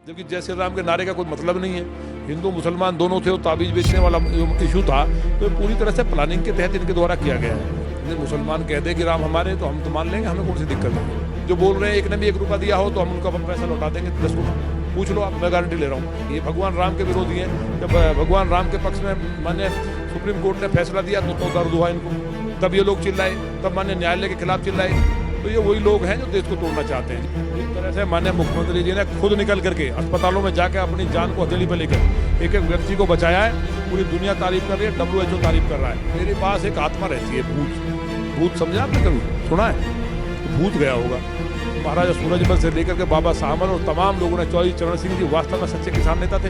जबकि जय श्री राम के नारे का कोई मतलब नहीं है। हिंदू मुसलमान दोनों थे, वो ताबीज बेचने वाला इशू था, तो पूरी तरह से प्लानिंग के तहत इनके द्वारा किया गया है। यदि मुसलमान कह दे कि राम हमारे, तो हम तो मान लेंगे, हमें कौन सी दिक्कत है। जो बोल रहे हैं एक ने भी 1 रुपया दिया हो तो हम उनका पैसा लौटा देंगे 10 रुपये, पूछ लो आप, मैं गारंटी ले रहा हूँ। ये भगवान राम के विरोधी हैं। जब भगवान राम के पक्ष में माने सुप्रीम कोर्ट ने फैसला दिया तो दर्द हुआ इनको, तब ये लोग चिल्लाए, तब मान्य न्यायालय के खिलाफ चिल्लाए। तो ये वही लोग हैं जो देश को तोड़ना चाहते हैं। इस तरह से माननीय मुख्यमंत्री जी ने खुद निकल करके अस्पतालों में जाकर अपनी जान को हथेली पर लेकर एक एक व्यक्ति को बचाया है। पूरी दुनिया तारीफ कर रही है, WHO तारीफ कर रहा है। मेरे पास एक आत्मा रहती है, भूत समझा आपने कभी सुना है? भूत गया होगा। महाराजा सूरजमल से लेकर के बाबा साहब और तमाम लोगों ने, चौधरी चरण सिंह जी वास्तव में सच्चे किसान नेता थे,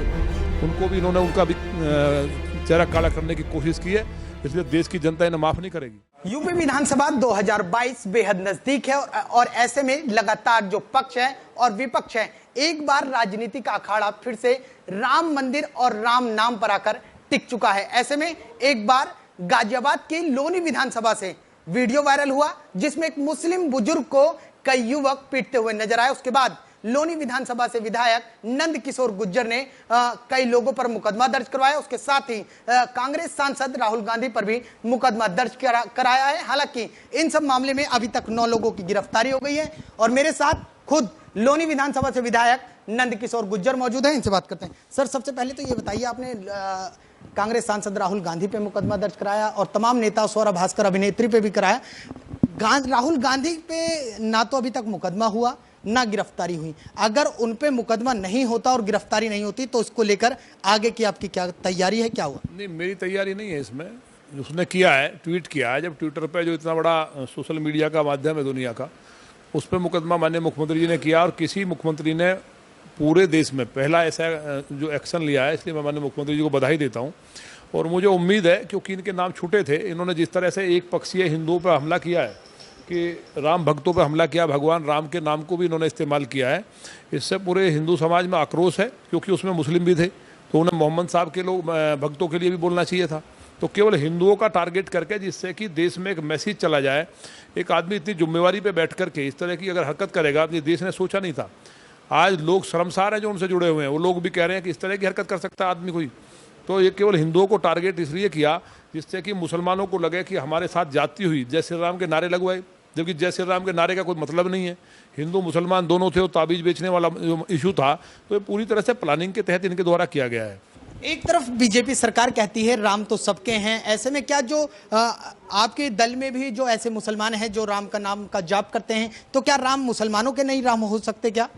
उनको भी इन्होंने उनका भी चेहरा काला करने की कोशिश की है। इसलिए देश की जनता इन्हें माफ नहीं करेगी। यूपी विधानसभा 2022 बेहद नजदीक है और ऐसे में लगातार जो पक्ष है और विपक्ष है, एक बार राजनीति का अखाड़ा फिर से राम मंदिर और राम नाम पर आकर टिक चुका है। ऐसे में एक बार गाजियाबाद के लोनी विधानसभा से वीडियो वायरल हुआ जिसमें एक मुस्लिम बुजुर्ग को कई युवक पीटते हुए नजर आए। उसके बाद लोनी विधानसभा से विधायक नंद किशोर गुर्जर ने कई लोगों पर मुकदमा दर्ज करवाया। उसके साथ ही कांग्रेस सांसद राहुल गांधी पर भी मुकदमा दर्ज कराया है। हालांकि इन सब मामले में अभी तक 9 लोगों की गिरफ्तारी हो गई है और मेरे साथ खुद लोनी विधानसभा से विधायक नंद किशोर गुर्जर मौजूद है। इनसे बात करते हैं। सर, सबसे पहले तो ये बताइए, आपने कांग्रेस सांसद राहुल गांधी पे मुकदमा दर्ज कराया और तमाम नेता सौरभ भास्कर अभिनेत्री पे भी कराया। राहुल गांधी पे ना तो अभी तक मुकदमा हुआ ना गिरफ्तारी हुई। अगर उन पे मुकदमा नहीं होता और गिरफ्तारी नहीं होती तो इसको लेकर आगे की आपकी क्या तैयारी है, क्या हुआ? नहीं, मेरी तैयारी नहीं है इसमें। उसने किया है, ट्वीट किया है, जब ट्विटर पे जो इतना बड़ा सोशल मीडिया का माध्यम है दुनिया का, उस पर मुकदमा माननीय मुख्यमंत्री जी ने किया और किसी मुख्यमंत्री ने पूरे देश में पहला ऐसा जो एक्शन लिया है, इसलिए मैं माननीय मुख्यमंत्री जी को बधाई देता हूँ। और मुझे उम्मीद है, क्योंकि इनके नाम छूटे थे, इन्होंने जिस तरह से एक पक्षीय हिंदुओं पर हमला किया है कि राम भक्तों पर हमला किया, भगवान राम के नाम को भी इन्होंने इस्तेमाल किया है, इससे पूरे हिंदू समाज में आक्रोश है। क्योंकि उसमें मुस्लिम भी थे, तो उन्हें मोहम्मद साहब के लोग भक्तों के लिए भी बोलना चाहिए था। तो केवल हिंदुओं का टारगेट करके, जिससे कि देश में एक मैसेज चला जाए। एक आदमी इतनी जिम्मेवारी पे बैठ करके इस तरह की अगर हरकत करेगा, ये देश ने सोचा नहीं था। आज लोग शर्मसार हैं जो उनसे जुड़े हुए हैं, वो लोग भी कह रहे हैं कि इस तरह की हरकत कर सकता है आदमी कोई। तो ये केवल हिंदुओं को टारगेट इसलिए किया जिससे कि मुसलमानों को लगे कि हमारे साथ जाति हुई, जय श्री राम के नारे लगवाए। जबकि जय श्री राम के नारे का कोई मतलब नहीं है। हिंदू मुसलमान दोनों थे, वो ताबीज बेचने वाला इशू था, तो ये पूरी तरह से प्लानिंग के तहत इनके द्वारा किया गया है। एक तरफ बीजेपी सरकार कहती है राम तो सबके हैं, ऐसे में क्या जो आपके दल में भी जो ऐसे मुसलमान हैं जो राम का नाम का जाप करते हैं, तो क्या राम मुसलमानों के नहीं राम हो सकते क्या?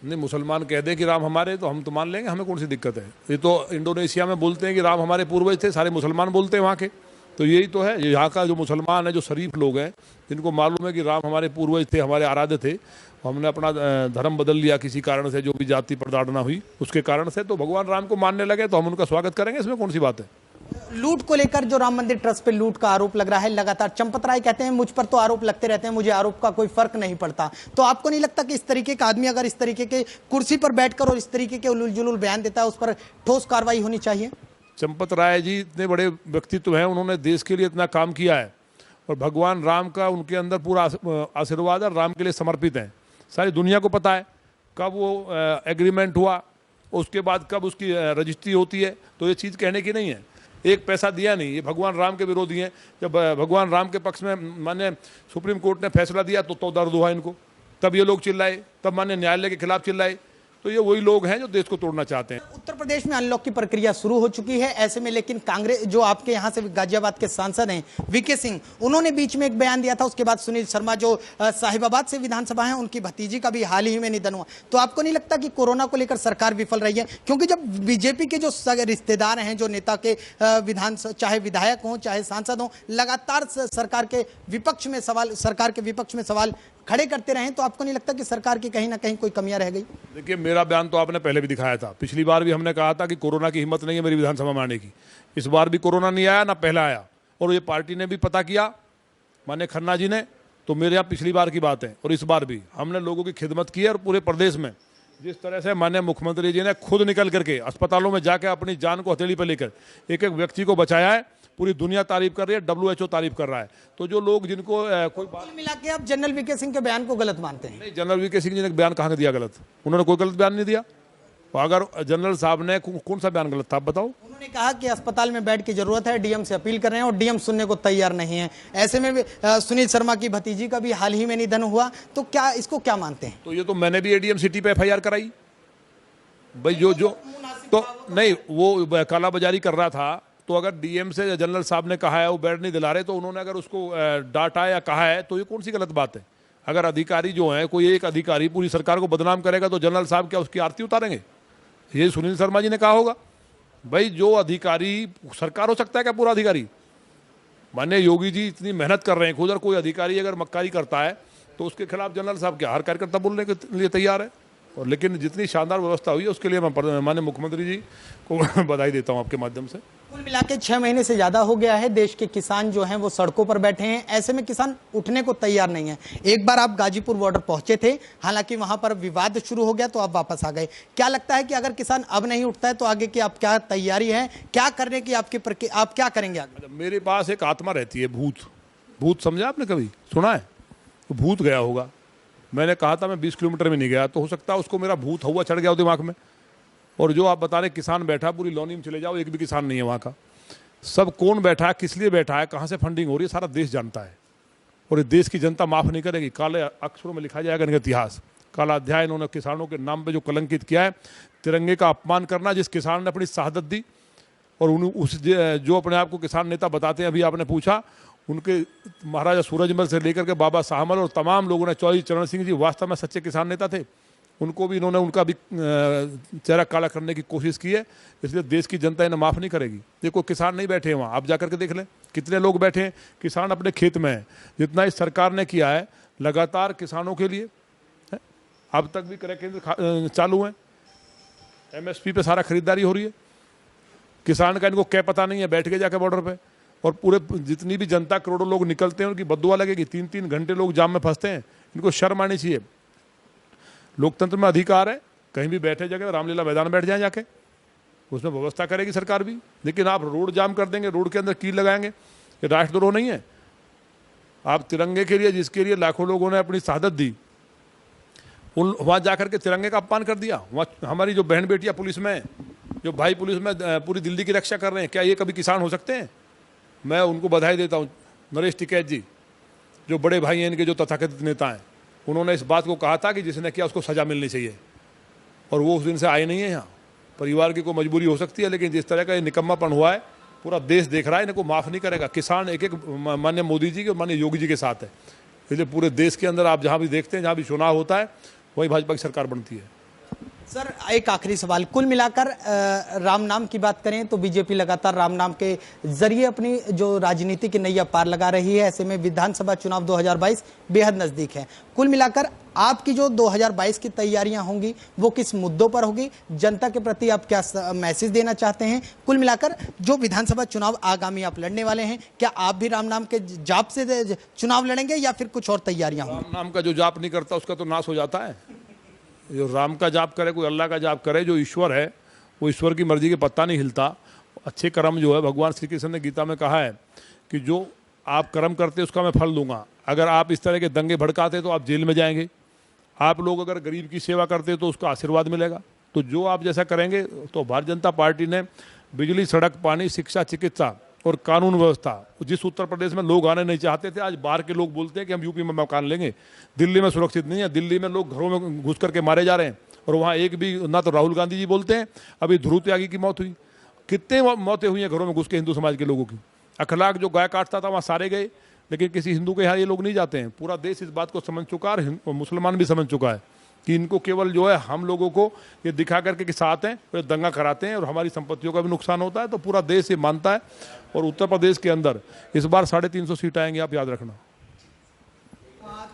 नहीं, मुसलमान कह दे कि राम हमारे, तो हम तो मान लेंगे, हमें कौन सी दिक्कत है। ये तो इंडोनेशिया में बोलते हैं कि राम हमारे पूर्वज थे, सारे मुसलमान बोलते हैं वहाँ के। तो यही तो है, यहाँ का जो मुसलमान है, जो शरीफ लोग हैं, जिनको मालूम है कि राम हमारे पूर्वज थे, हमारे आराध्य थे, हमने अपना धर्म बदल लिया किसी कारण से, जो भी जाति प्रताड़ना हुई उसके कारण से, तो भगवान राम को मानने लगे, तो हम उनका स्वागत करेंगे, इसमें कौन सी बात है। लूट को लेकर जो राम मंदिर ट्रस्ट पे लूट का आरोप लग रहा है लगातार, चंपत राय कहते हैं मुझ पर तो आरोप लगते रहते हैं, मुझे आरोप का कोई फर्क नहीं पड़ता। तो आपको नहीं लगता कि इस तरीके का आदमी अगर इस तरीके के कुर्सी पर बैठकर और इस तरीके के उलूल जुलूल बयान देता है, उस पर ठोस कार्रवाई होनी चाहिए? चंपत राय जी इतने बड़े व्यक्तित्व हैं, उन्होंने देश के लिए इतना काम किया है और भगवान राम का उनके अंदर पूरा आशीर्वाद है, राम के लिए समर्पित हैं। सारी दुनिया को पता है कब वो एग्रीमेंट हुआ, उसके बाद कब उसकी रजिस्ट्री होती है। तो ये चीज़ कहने की नहीं है, एक पैसा दिया नहीं। ये भगवान राम के विरोधी हैं। जब भगवान राम के पक्ष में मान्य सुप्रीम कोर्ट ने फैसला दिया तो दर्द हुआ इनको, तब ये लोग चिल्लाए, तब मान्य न्यायालय के खिलाफ चिल्लाए। तो ये वही लोग हैं जो देश को तोड़ना चाहते हैं। उत्तर प्रदेश में अनलॉक की प्रक्रिया शुरू हो चुकी है, ऐसे में लेकिन कांग्रेस जो आपके यहां से गाजियाबाद के सांसद हैं वीके सिंह, उन्होंने बीच में एक बयान दिया था। उसके बाद सुनील शर्मा जो साहिबाबाद से विधानसभा है, उनकी भतीजी का भी हाल ही में निधन हुआ। तो आपको नहीं लगता कि कोरोना को लेकर सरकार विफल रही है? क्योंकि जब बीजेपी के जो रिश्तेदार हैं, जो नेता के चाहे विधायक हों चाहे सांसद हों, लगातार सरकार के विपक्ष में सवाल खड़े करते रहे, तो आपको नहीं लगता कि सरकार की कहीं ना कहीं कोई कमियां रह गई? देखिए, मेरा बयान तो आपने पहले भी दिखाया था। पिछली बार भी हमने कहा था कि कोरोना की हिम्मत नहीं है मेरी विधानसभा में आने की। इस बार भी कोरोना नहीं आया, ना पहला आया, और ये पार्टी ने भी पता किया, माननीय खन्ना जी ने। तो मेरे यहाँ पिछली बार की बात है और इस बार भी हमने लोगों की खिदमत की है। और पूरे प्रदेश में जिस तरह से माननीय मुख्यमंत्री जी ने खुद निकल करके अस्पतालों में जाकर अपनी जान को हथेली पर लेकर एक एक व्यक्ति को बचाया है, पूरी दुनिया तारीफ कर रही है, WHO तारीफ कर रहा है। तो जो लोग जिनको कोई बात मिला के आप जनरल वीके सिंह के बयान को गलत मानते हैं? नहीं, जनरल वीके सिंह जी ने बयान कहाँ दिया गलत? उन्होंने कोई गलत बयान नहीं दिया। और अगर जनरल साहब ने कौन सा बयान गलत था आप बताओ? उन्होंने कहा कि अस्पताल में बेड की जरूरत है, डीएम से अपील कर रहे हैं और डीएम सुनने को तैयार नहीं है। ऐसे में सुनील शर्मा की भतीजी का भी हाल ही में निधन हुआ, तो क्या इसको क्या मानते हैं? तो ये तो मैंने भी एडीएम सिटी पे एफआईआर कराई भाई। जो तो नहीं, वो कालाबाजारी कर रहा था, तो अगर डीएम से जनरल साहब ने कहा है वो बेड नहीं दिला रहे, तो उन्होंने अगर उसको डांटा या कहा है, तो ये कौन सी गलत बात है? अगर अधिकारी जो है, कोई एक अधिकारी पूरी सरकार को बदनाम करेगा तो जनरल साहब क्या उसकी आरती उतारेंगे? ये सुनील शर्मा जी ने कहा होगा। भाई जो अधिकारी, सरकार हो सकता है क्या पूरा अधिकारी? माननीय योगी जी इतनी मेहनत कर रहे हैं खुद, और कोई अधिकारी अगर मक्कारी करता है तो उसके खिलाफ जनरल साहब क्या हर कार्यकर्ता बोलने के लिए तैयार है? और लेकिन जितनी शानदार व्यवस्था हुई है उसके लिए मैं माननीय मुख्यमंत्री जी को बधाई देता हूं आपके माध्यम से। कुल मिला के 6 महीने से ज्यादा हो गया है, देश के किसान जो हैं वो सड़कों पर बैठे हैं। ऐसे में किसान उठने को तैयार नहीं है। एक बार आप गाजीपुर बॉर्डर पहुंचे थे, हालांकि वहां पर विवाद शुरू हो गया तो आप वापस आ गए। क्या लगता है कि अगर किसान अब नहीं उठता है तो आगे की आप क्या तैयारी है, क्या करने की आप क्या करेंगे आगे? मेरे पास एक आत्मा रहती है, भूत समझा आपने, कभी सुना है? तो भूत गया होगा। मैंने कहा था मैं 20 किलोमीटर में नहीं गया, तो हो सकता है उसको मेरा भूत हुआ चढ़ गया हो दिमाग में। और जो आप बता रहे किसान बैठा, पूरी लॉनी में चले जाओ, एक भी किसान नहीं है वहाँ का। सब कौन बैठा है, किस लिए बैठा है, कहाँ से फंडिंग हो रही है, सारा देश जानता है। और ये देश की जनता माफ़ नहीं करेगी। काले अक्षरों में लिखा जाएगा इनका इतिहास, काला अध्याय इन्होंने किसानों के नाम पे जो कलंकित किया है। तिरंगे का अपमान करना, जिस किसान ने अपनी शहादत दी, और जो अपने आप को किसान नेता बताते हैं, अभी आपने पूछा, उनके महाराजा सूरजमल से लेकर के बाबा शाहमल और तमाम लोगों ने, चौधरी चरण सिंह जी वास्तव में सच्चे किसान नेता थे, उनको भी इन्होंने उनका भी चेहरा काला करने की कोशिश की है। इसलिए देश की जनता इन्हें माफ़ नहीं करेगी। देखो किसान नहीं बैठे हैं वहाँ, आप जाकर के देख लें कितने लोग बैठे हैं। किसान अपने खेत में है। जितना इस सरकार ने किया है लगातार किसानों के लिए है। अब तक भी क्रय केंद्र चालू हैं, एमएसपी पे सारा खरीदारी हो रही है। किसान का इनको क्या पता नहीं है, बैठ के जाके बॉर्डर पे। और पूरे जितनी भी जनता, करोड़ों लोग निकलते हैं, उनकी बद्दुआ लगेगी। 3-3 घंटे लोग जाम में फंसते हैं, इनको शर्म आनी चाहिए। लोकतंत्र में अधिकार है, कहीं भी बैठे जगह रामलीला मैदान बैठ जाए जाके, उसमें व्यवस्था करेगी सरकार भी। लेकिन आप रोड जाम कर देंगे, रोड के अंदर कील लगाएंगे, ये राष्ट्रद्रोह नहीं है? आप तिरंगे के लिए, जिसके लिए लाखों लोगों ने अपनी शहादत दी, उन वहाँ जाकर के तिरंगे का अपमान कर दिया। वहाँ हमारी जो बहन बेटियाँ पुलिस में, जो भाई पुलिस में पूरी दिल्ली की रक्षा कर रहे हैं, क्या ये कभी किसान हो सकते हैं? मैं उनको बधाई देता हूँ। नरेश टिकैत जी, जो बड़े भाई हैं इनके, जो तथाकथित नेता हैं, उन्होंने इस बात को कहा था कि जिसने किया उसको सज़ा मिलनी चाहिए, और वो उस दिन से आए नहीं है यहाँ। परिवार की कोई मजबूरी हो सकती है, लेकिन जिस तरह का ये निकम्मापन हुआ है पूरा देश देख रहा है, इनको माफ़ नहीं करेगा। किसान एक एक माननीय मोदी जी के और माननीय योगी जी के साथ है। इसलिए पूरे देश के अंदर आप जहाँ भी देखते हैं, जहाँ भी चुनाव होता है, वही भाजपा की सरकार बनती है। सर एक आखिरी सवाल, कुल मिलाकर राम नाम की बात करें तो बीजेपी लगातार राम नाम के जरिए अपनी जो राजनीति की नैया पार लगा रही है। ऐसे में विधानसभा चुनाव 2022 बेहद नजदीक है। कुल मिलाकर आपकी जो 2022 की तैयारियां होंगी वो किस मुद्दों पर होगी, जनता के प्रति आप क्या मैसेज देना चाहते हैं? कुल मिलाकर जो विधानसभा चुनाव आगामी आप लड़ने वाले हैं, क्या आप भी राम नाम के जाप से चुनाव लड़ेंगे या फिर कुछ और तैयारियां होंगी? राम नाम का जो जाप नहीं करता उसका तो नाश हो जाता है। जो राम का जाप करे, कोई अल्लाह का जाप करे, जो ईश्वर है वो ईश्वर की मर्जी के पत्ता नहीं हिलता। अच्छे कर्म जो है, भगवान श्री कृष्ण ने गीता में कहा है कि जो आप कर्म करते उसका मैं फल दूंगा। अगर आप इस तरह के दंगे भड़काते तो आप जेल में जाएंगे। आप लोग अगर गरीब की सेवा करते तो उसका आशीर्वाद मिलेगा। तो जो आप जैसा करेंगे, तो भारतीय जनता पार्टी ने बिजली, सड़क, पानी, शिक्षा, चिकित्सा और कानून व्यवस्था, जिस उत्तर प्रदेश में लोग आने नहीं चाहते थे, आज बाहर के लोग बोलते हैं कि हम यूपी में मकान लेंगे। दिल्ली में सुरक्षित नहीं है, दिल्ली में लोग घरों में घुस करके मारे जा रहे हैं, और वहाँ एक भी ना तो राहुल गांधी जी बोलते हैं। अभी ध्रुव त्यागी की मौत हुई, कितने मौतें हुई हैं घरों में घुस के हिंदू समाज के लोगों की। अखलाक जो गाय काटता था वहाँ सारे गए, लेकिन किसी हिंदू के यहाँ ये लोग नहीं जाते हैं। पूरा देश इस बात को समझ चुका है, और मुसलमान भी समझ चुका है कि इनको केवल जो है हम लोगों को ये दिखा करके कि साथ हैं, फिर दंगा कराते हैं और हमारी संपत्तियों का भी नुकसान होता है। तो पूरा देश ये मानता है। और उत्तर प्रदेश के अंदर इस बार 350 सीट आएंगी, आप याद रखना।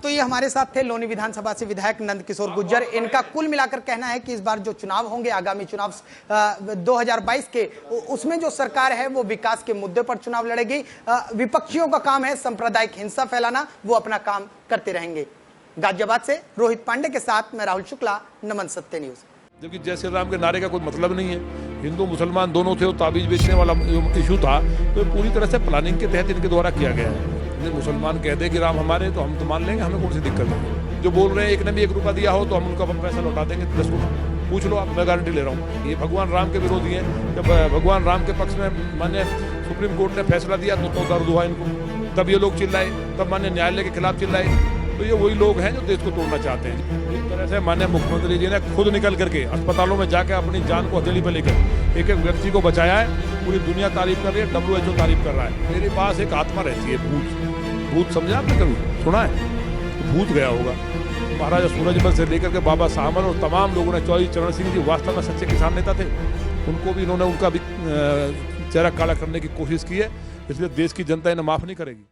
तो ये हमारे साथ थे लोनी विधानसभा से विधायक नंद किशोर गुर्जर। इनका कुल मिलाकर कहना है कि इस बार जो चुनाव होंगे, आगामी चुनाव 2022 के, उसमें जो सरकार है वो विकास के मुद्दे पर चुनाव लड़ेगी। विपक्षियों का काम है सांप्रदायिक हिंसा फैलाना, वो अपना काम करते रहेंगे। गाजियाबाद से रोहित पांडे के साथ मैं राहुल शुक्ला, नमन सत्य न्यूज। जबकि जय श्री राम के नारे का कोई मतलब नहीं है। हिंदू मुसलमान दोनों थे, वो ताबीज बेचने वाला इशू था, तो पूरी तरह से प्लानिंग के तहत इनके द्वारा किया गया है। मुसलमान कह दे कि राम हमारे, तो हम तो मान लेंगे, हमें कौन सी दिक्कत है। जो बोल रहे हैं एक ने भी 1 रुपया दिया हो तो हम उनका पैसा लौटा देंगे 10 रुपये। पूछ लो आप, मैं गारंटी ले रहा हूँ। ये भगवान राम के विरोधी हैं। जब भगवान राम के पक्ष में मान्य सुप्रीम कोर्ट ने फैसला दिया तो दर्द हुआ इनको, तब ये लोग चिल्लाए, तब मान्य न्यायालय के खिलाफ चिल्लाए। तो ये वही लोग हैं जो देश को तोड़ना चाहते हैं। इस तरह से माननीय मुख्यमंत्री जी ने खुद निकल करके अस्पतालों में जाकर अपनी जान को हथेली पर लेकर एक एक व्यक्ति को बचाया है। पूरी दुनिया तारीफ कर रही है, WHO तारीफ कर रहा है। मेरे पास एक आत्मा रहती है, भूत। भूत समझा आपने कभी, सुना है? भूत गया होगा। महाराजा सूरजमल से लेकर के बाबा साहब और तमाम लोगों ने, चौधरी चरण सिंह जी वास्तव में सच्चे किसान नेता थे, उनको भी इन्होंने उनका भी चेहरा काला करने की कोशिश की है। इसलिए देश की जनता इन्हें माफ नहीं करेगी।